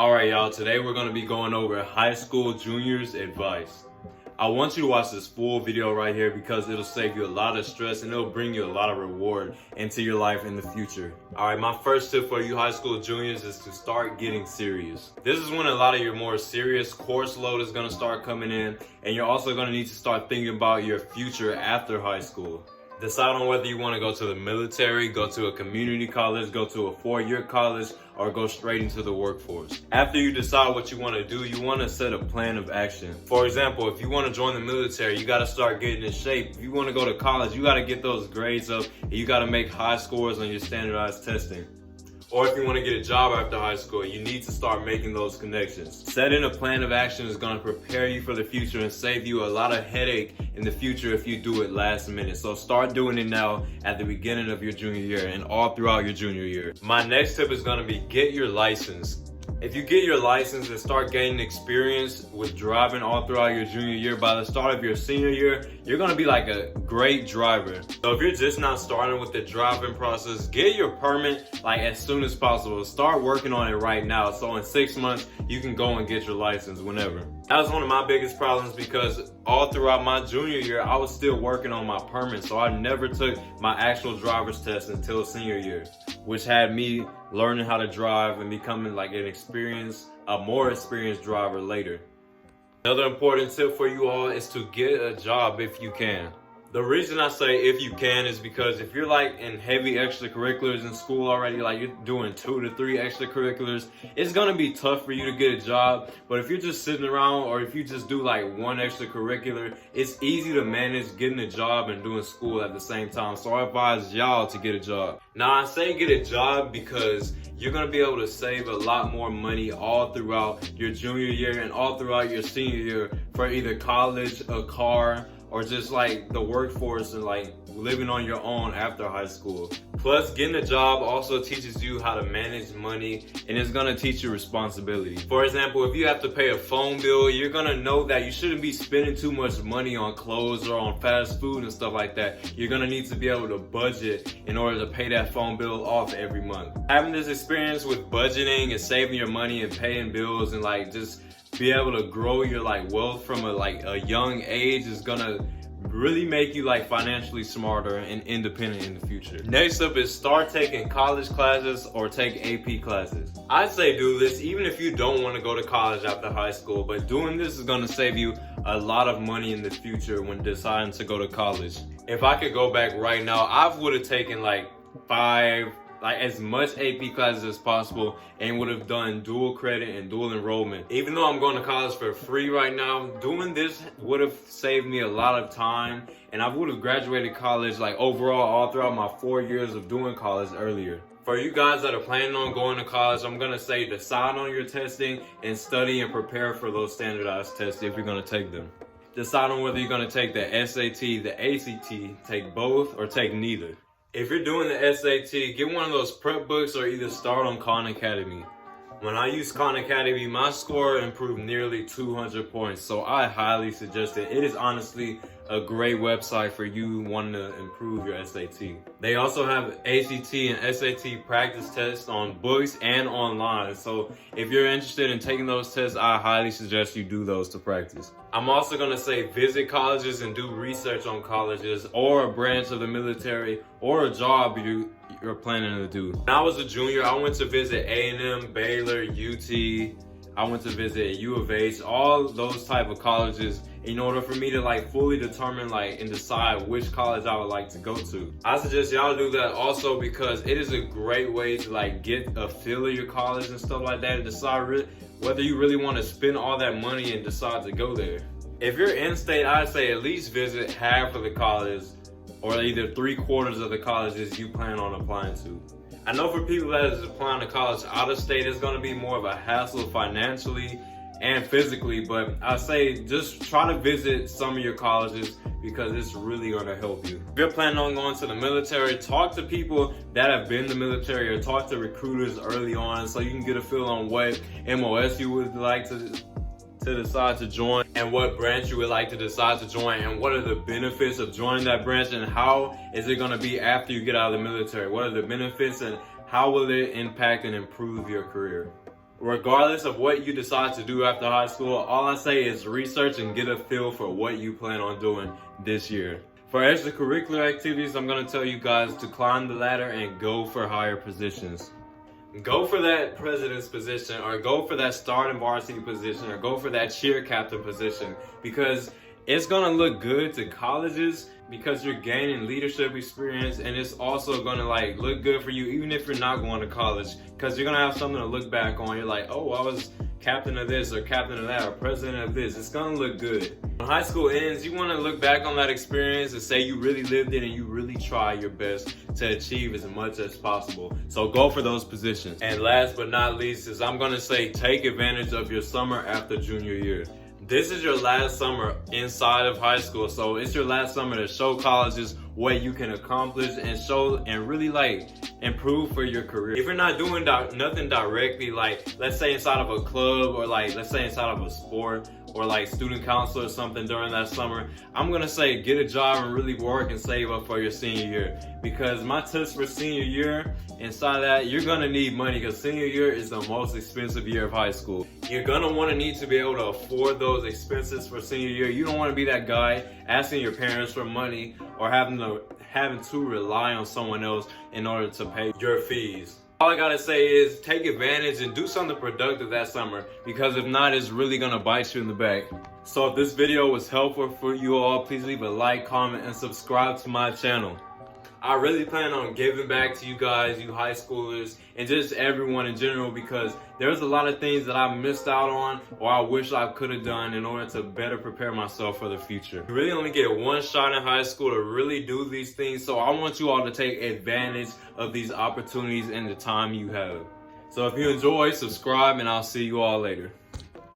Alright y'all, today we're going to be going over high school juniors advice. I want you to watch this full video right here because it'll save you a lot of stress and it'll bring you a lot of reward into your life in the future. Alright, my first tip for you high school juniors is to start getting serious. This is when a lot of your more serious course load is going to start coming in, and you're also going to need to start thinking about your future after high school. Decide on whether you want to go to the military, go to a community college, go to a 4-year college, or go straight into the workforce. After you decide what you want to do, you want to set a plan of action. For example, if you want to join the military, you got to start getting in shape. If you want to go to college, you got to get those grades up, and you got to make high scores on your standardized testing. Or if you want to get a job after high school, you need to start making those connections. Setting a plan of action is going to prepare you for the future and save you a lot of headache in the future if you do it last minute. So start doing it now at the beginning of your junior year and all throughout your junior year. My next tip is going to be get your license. If you get your license and start gaining experience with driving all throughout your junior year, by the start of your senior year, you're gonna be like a great driver. So if you're just not starting with the driving process, get your permit like as soon as possible. Start working on it right now. So in 6 months, you can go and get your license whenever. That was one of my biggest problems because all throughout my junior year, I was still working on my permit. So I never took my actual driver's test until senior year, which had me learning how to drive and becoming like a more experienced driver later. Another important tip for you all is to get a job if you can. The reason I say if you can is because if you're like in heavy extracurriculars in school already, like you're doing 2 to 3 extracurriculars, it's gonna be tough for you to get a job. But if you're just sitting around or if you just do like one extracurricular, it's easy to manage getting a job and doing school at the same time. So I advise y'all to get a job. Now I say get a job because you're gonna be able to save a lot more money all throughout your junior year and all throughout your senior year for either college, a car, or just like the workforce and like living on your own after high school. Plus, getting a job also teaches you how to manage money, and it's gonna teach you responsibility. For example, if you have to pay a phone bill, you're gonna know that you shouldn't be spending too much money on clothes or on fast food and stuff like that. You're gonna need to be able to budget in order to pay that phone bill off every month. Having this experience with budgeting and saving your money and paying bills and like just be able to grow your like wealth from a young age is gonna really make you like financially smarter and independent in the future. Next up is start taking college classes or take AP classes. I'd say do this even if you don't want to go to college after high school, but doing this is going to save you a lot of money in the future when deciding to go to college. If I could go back right now, I would have taken like as much AP classes as possible and would have done dual credit and dual enrollment. Even though I'm going to college for free right now, doing this would have saved me a lot of time, and I would have graduated college like overall all throughout my 4 years of doing college earlier. For you guys that are planning on going to college, I'm gonna say decide on your testing and study and prepare for those standardized tests if you're gonna take them. Decide on whether you're gonna take the SAT, the ACT, take both, or take neither. If you're doing the SAT, get one of those prep books or either start on Khan Academy. When I used Khan Academy, my score improved nearly 200 points, so I highly suggest it. It is honestly a great website for you wanting to improve your SAT. They also have ACT and SAT practice tests on books and online, so if you're interested in taking those tests, I highly suggest you do those to practice. I'm also going to say visit colleges and do research on colleges or a branch of the military or a job you're planning to do. When I was a junior, I went to visit A&M, Baylor, UT. I went to visit U of H, all those type of colleges in order for me to like fully determine and decide which college I would like to go to. I suggest y'all do that also because it is a great way to like get a feel of your college and stuff like that and decide whether you really want to spend all that money and decide to go there. If you're in state, I'd say at least visit half of the colleges or either 3/4 of the colleges you plan on applying to. I know for people that is applying to college out of state, it's going to be more of a hassle financially and physically, but I say just try to visit some of your colleges because it's really going to help you. If you're planning on going to the military, talk to people that have been in the military or talk to recruiters early on so you can get a feel on what MOS you would like to decide to join and what branch you would like to decide to join and what are the benefits of joining that branch and how is it going to be after you get out of the military. What are the benefits and how will it impact and improve your career? Regardless of what you decide to do after high school, all I say is research and get a feel for what you plan on doing this year. For extracurricular activities, I'm going to tell you guys to climb the ladder and go for higher positions. Go for that president's position, or go for that starting varsity position, or go for that cheer captain position, because it's going to look good to colleges because you're gaining leadership experience, and it's also going to like look good for you even if you're not going to college, because you're going to have something to look back on. You're like, oh, I was captain of this or captain of that or president of this. It's going to look good. When high school ends, you want to look back on that experience and say you really lived it and you really tried your best to achieve as much as possible. So go for those positions. And last but not least is I'm going to say take advantage of your summer after junior year. This is your last summer inside of high school, so it's your last summer to show colleges what you can accomplish and show and really like improve for your career. If you're not doing nothing directly, like let's say inside of a club or like let's say inside of a sport or like student council or something during that summer, I'm gonna say get a job and really work and save up for your senior year. Because my tips for senior year, inside of that, you're gonna need money because senior year is the most expensive year of high school. You're gonna wanna need to be able to afford those expenses for senior year. You don't wanna be that guy asking your parents for money or having to rely on someone else in order to pay your fees. All I gotta say is take advantage and do something productive that summer, because if not, it's really gonna bite you in the back. So if this video was helpful for you all, please leave a like, comment, and subscribe to my channel. I really plan on giving back to you guys, you high schoolers, and just everyone in general, because there's a lot of things that I missed out on or I wish I could have done in order to better prepare myself for the future. You really only get one shot in high school to really do these things, so I want you all to take advantage of these opportunities and the time you have. So if you enjoy, subscribe, and I'll see you all later.